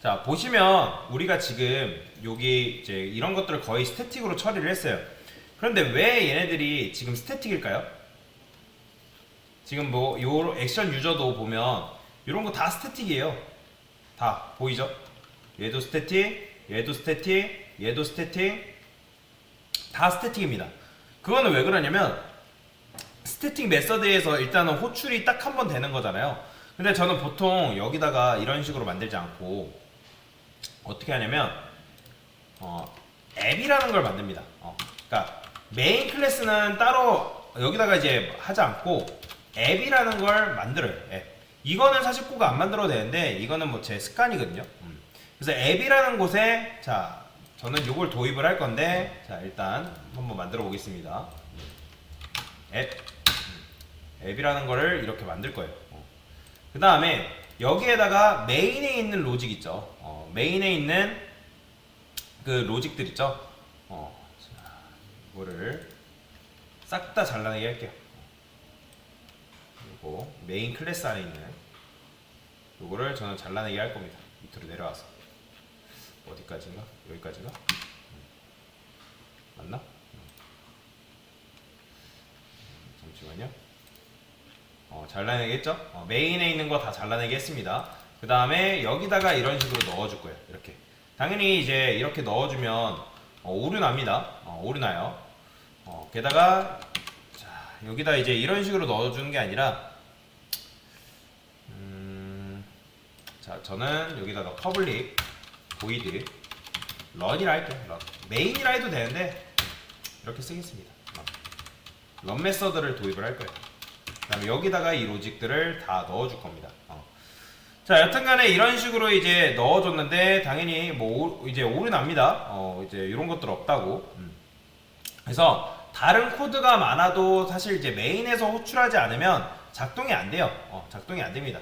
자, 보시면 우리가 지금 여기 이제 이런 것들을 거의 스태틱으로 처리를 했어요. 그런데 왜 얘네들이 지금 스태틱일까요? 지금 뭐 요 액션 유저도 보면 이런 거 다 스태틱이에요. 다 보이죠? 얘도 스태틱, 얘도 스태틱, 얘도 스태틱, 다 스태틱입니다. 그거는 왜 그러냐면 스태틱 메서드에서 일단은 호출이 딱 한 번 되는 거잖아요. 근데 저는 보통 여기다가 이런 식으로 만들지 않고 어떻게 하냐면 앱이라는 걸 만듭니다. 그러니까 메인 클래스는 따로 여기다가 이제 하지 않고 앱이라는 걸 만들어요. 앱. 이거는 사실 꼭 안 만들어도 되는데 이거는 뭐 제 습관이거든요. 그래서 앱이라는 곳에 자 저는 이걸 도입을 할 건데 자 일단 한번 만들어 보겠습니다. 앱이라는 거를 이렇게 만들 거예요. 그 다음에 여기에다가 메인에 있는 로직 있죠. 메인에 있는 그 로직들 있죠. 자, 이거를 싹 다 잘라내게 할게요. 그리고 메인 클래스 안에 있는 요거를 저는 잘라내게 할 겁니다. 밑으로 내려와서 어디까지인가? 여기까지인가? 맞나? 잠시만요. 잘라내겠죠? 메인에 있는 거 다 잘라내게 했습니다. 그 다음에 여기다가 이런 식으로 넣어줄 거예요. 이렇게. 당연히 이제 이렇게 넣어주면 오류 납니다. 오류 나요. 게다가 자, 여기다 이제 이런 식으로 넣어주는 게 아니라 자 저는 여기다가 퍼블릭 보이드 런이라 할게요. 런. 메인이라 해도 되는데 이렇게 쓰겠습니다. 런 메서드를 도입을 할 거예요. 그 다음에 여기다가 이 로직들을 다 넣어줄 겁니다. 자, 여튼간에 이런 식으로 이제 넣어줬는데 당연히 뭐 이제 오류 납니다. 이제 이런 것들 없다고. 그래서 다른 코드가 많아도 사실 이제 메인에서 호출하지 않으면 작동이 안 돼요. 작동이 안 됩니다.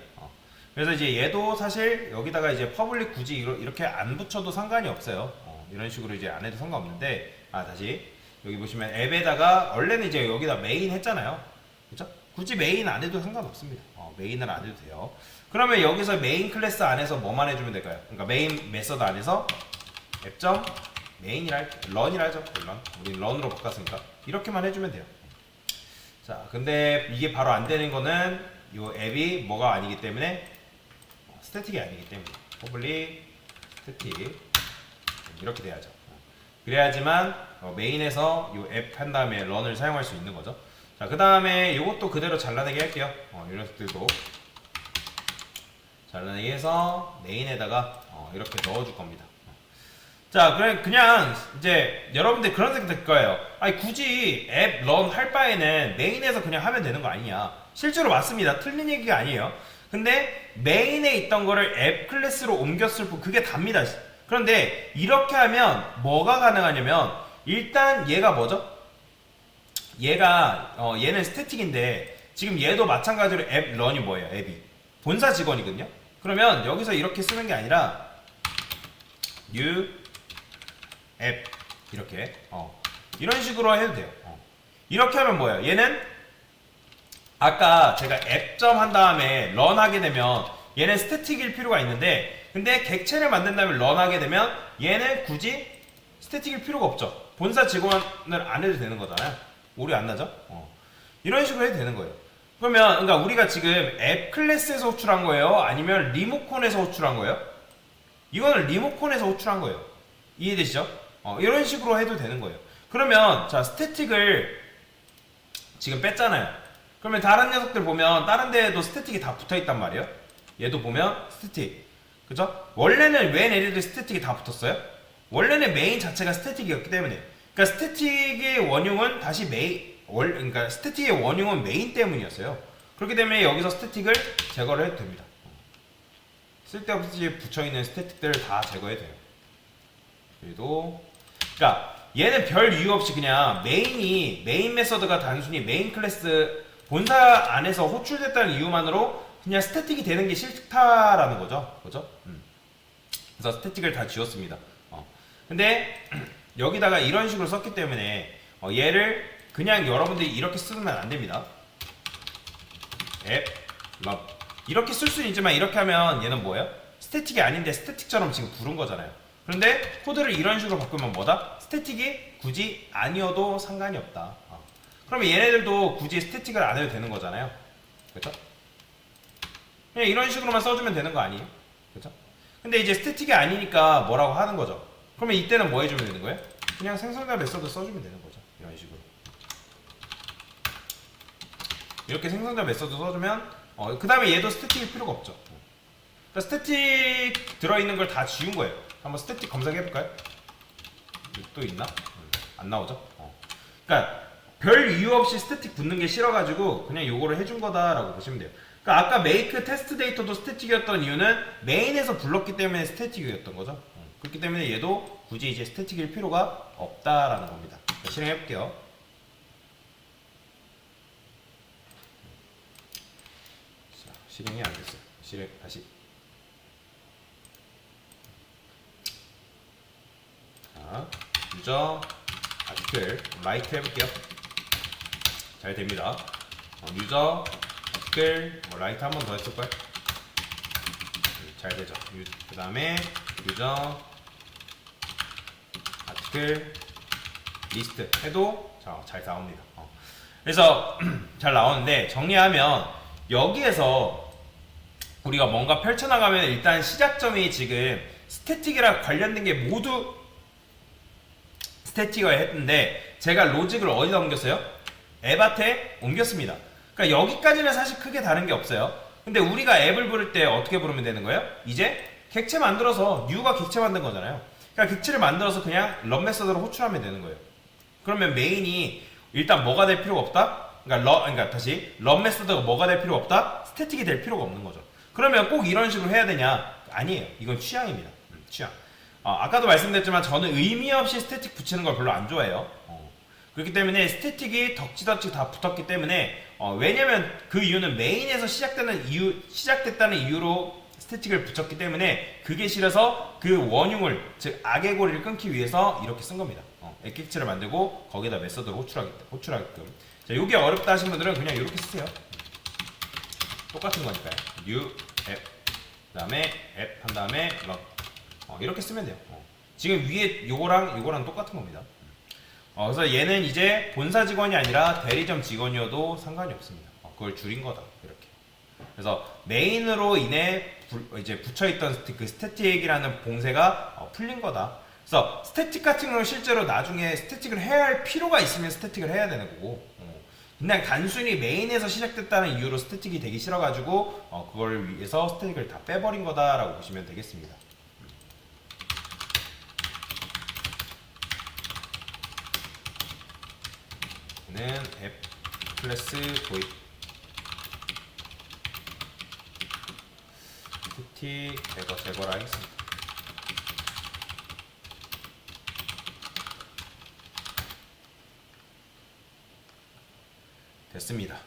그래서 이제 얘도 사실 여기다가 이제 퍼블릭 굳이 이렇게 안 붙여도 상관이 없어요. 이런 식으로 이제 안 해도 상관없는데 다시 여기 보시면 앱에다가 원래는 이제 여기다 메인 했잖아요. 그쵸? 굳이 메인 안 해도 상관없습니다. 메인을 안 해도 돼요. 그러면 여기서 메인 클래스 안에서 뭐만 해주면 될까요? 그러니까 메인 메서드 안에서 앱. 메인이라 런이라 하죠. 런. 우리 런으로 바꿨으니까 이렇게만 해주면 돼요. 자, 근데 이게 바로 안 되는 거는 이 앱이 뭐가 아니기 때문에 스태틱이 아니기 때문에 퍼블릭 스태틱 이렇게 돼야죠. 그래야지만 메인에서 이 앱 한 다음에 런을 사용할 수 있는 거죠. 자, 그 다음에 이것도 그대로 잘라내게 할게요. 이런 것들도 잘라내게 해서 메인에다가 이렇게 넣어줄 겁니다. 자, 그냥 이제 여러분들 그런 생각 들 거예요. 아니 굳이 앱 런 할 바에는 메인에서 그냥 하면 되는 거 아니냐. 실제로 맞습니다. 틀린 얘기가 아니에요. 근데 메인에 있던 거를 앱 클래스로 옮겼을 뿐 그게 답니다. 그런데 이렇게 하면 뭐가 가능하냐면 일단 얘가 뭐죠? 얘가 얘는 스태틱인데 지금 얘도 마찬가지로 앱 런이 뭐예요? 앱이 본사 직원이거든요. 그러면 여기서 이렇게 쓰는 게 아니라 new 앱 이렇게 이런 식으로 해도 돼요. 이렇게 하면 뭐예요? 얘는 아까 제가 앱점 한 다음에 런 하게 되면 얘는 스태틱일 필요가 있는데 근데 객체를 만든 다음에 런 하게 되면 얘는 굳이 스태틱일 필요가 없죠. 본사 직원을 안 해도 되는 거잖아요. 오류 안 나죠? 이런 식으로 해도 되는 거예요. 그러면 그러니까 우리가 지금 앱 클래스에서 호출한 거예요? 아니면 리모컨에서 호출한 거예요? 이거는 리모컨에서 호출한 거예요. 이해되시죠? 이런 식으로 해도 되는 거예요. 그러면 자 스태틱을 지금 뺐잖아요. 그러면 다른 녀석들 보면 다른 데에도 스태틱이 다 붙어있단 말이에요. 얘도 보면 스태틱 그죠? 원래는 왜 얘네들 스태틱이 다 붙었어요? 원래는 메인 자체가 스태틱이었기 때문에 그러니까 스태틱의 원흉은 다시 그러니까 스태틱의 원흉은 메인 때문이었어요. 그렇기 때문에 여기서 스태틱을 제거를 해도 됩니다. 쓸데없이 붙여있는 스태틱들을 다 제거해도 돼요. 그래도 그러니까 얘는 별 이유 없이 그냥 메인 메서드가 단순히 메인 클래스 본사 안에서 호출됐다는 이유만으로 그냥 스태틱이 되는 게 싫다라는 거죠. 그죠? 그래서 스태틱을 다 지웠습니다. 근데 여기다가 이런 식으로 썼기 때문에 얘를 그냥 여러분들이 이렇게 쓰면 안 됩니다. 앱, 런 이렇게 쓸 수는 있지만 이렇게 하면 얘는 뭐예요? 스태틱이 아닌데 스태틱처럼 지금 부른 거잖아요. 그런데 코드를 이런 식으로 바꾸면 뭐다? 스태틱이 굳이 아니어도 상관이 없다. 그러면 얘네들도 굳이 스태틱을 안 해도 되는 거잖아요. 그렇죠? 그냥 이런 식으로만 써주면 되는 거 아니에요? 그렇죠? 근데 이제 스태틱이 아니니까 뭐라고 하는 거죠. 그러면 이때는 뭐 해주면 되는 거예요? 그냥 생성자 메서드 써주면 되는 거죠. 이런 식으로. 이렇게 생성자 메서드 써주면 그 다음에 얘도 스태틱일 필요가 없죠. 그러니까 스태틱 들어있는 걸 다 지운 거예요. 한번 스태틱 검색해볼까요? 또 있나? 안 나오죠? 그러니까 별 이유 없이 스태틱 붙는 게 싫어가지고 그냥 요거를 해준 거다라고 보시면 돼요. 그러니까 아까 make test 데이터도 스태틱이었던 이유는 메인에서 불렀기 때문에 스태틱이었던 거죠. 그렇기 때문에 얘도 굳이 이제 스태틱일 필요가 없다라는 겁니다. 자, 실행해볼게요. 자, 실행이 안 됐어요. 실행 다시. 자, 유저 아티클 라이트 해볼게요. 잘 됩니다. 유저 아티클 라이트 한 번 더 했을걸? 잘 되죠. 그 다음에 유저 아티클 리스트 해도 잘 나옵니다. 그래서 잘 나오는데 정리하면 여기에서 우리가 뭔가 펼쳐나가면 일단 시작점이 지금 스태틱이랑 관련된 게 모두 스태틱을 했는데 제가 로직을 어디다 옮겼어요? 앱한테 옮겼습니다. 그러니까 여기까지는 사실 크게 다른 게 없어요. 근데 우리가 앱을 부를 때 어떻게 부르면 되는 거예요? 이제 객체 만들어서 뉴가 객체 만든 거잖아요. 그러니까 객체를 만들어서 그냥 런 메서드로 호출하면 되는 거예요. 그러면 메인이 일단 뭐가 될 필요가 없다? 그러니까 다시 런 메서드가 뭐가 될 필요가 없다? 스태틱이 될 필요가 없는 거죠. 그러면 꼭 이런 식으로 해야 되냐? 아니에요. 이건 취향입니다. 취향. 아까도 말씀드렸지만 저는 의미 없이 스태틱 붙이는 걸 별로 안 좋아해요. 그렇기 때문에 스태틱이 덕지덕지 다 붙었기 때문에 왜냐면 그 이유는 메인에서 시작됐다는 이유로 스태틱을 붙였기 때문에 그게 싫어서 그 원흉을 즉 악의 고리를 끊기 위해서 이렇게 쓴 겁니다. 엑객체를 만들고 거기다 메서드를 호출하게끔. 자, 요게 어렵다 하신 분들은 그냥 이렇게 쓰세요. 똑같은 거니까요. new 앱 그다음에 앱 한 다음에 run 이렇게 쓰면 돼요. 지금 위에 요거랑 똑같은 겁니다. 그래서 얘는 이제 본사 직원이 아니라 대리점 직원이어도 상관이 없습니다. 그걸 줄인 거다. 이렇게. 그래서 메인으로 인해 이제 붙여있던 그 스태틱이라는 봉쇄가 풀린 거다. 그래서 스태틱 같은 경우는 실제로 나중에 스태틱을 해야 할 필요가 있으면 스태틱을 해야 되는 거고 그냥 단순히 메인에서 시작됐다는 이유로 스태틱이 되기 싫어가지고 그걸 위해서 스태틱을 다 빼버린 거다라고 보시면 되겠습니다. 는 앱 클래스 도입 스태틱 제거라 하겠습니다. 됐습니다.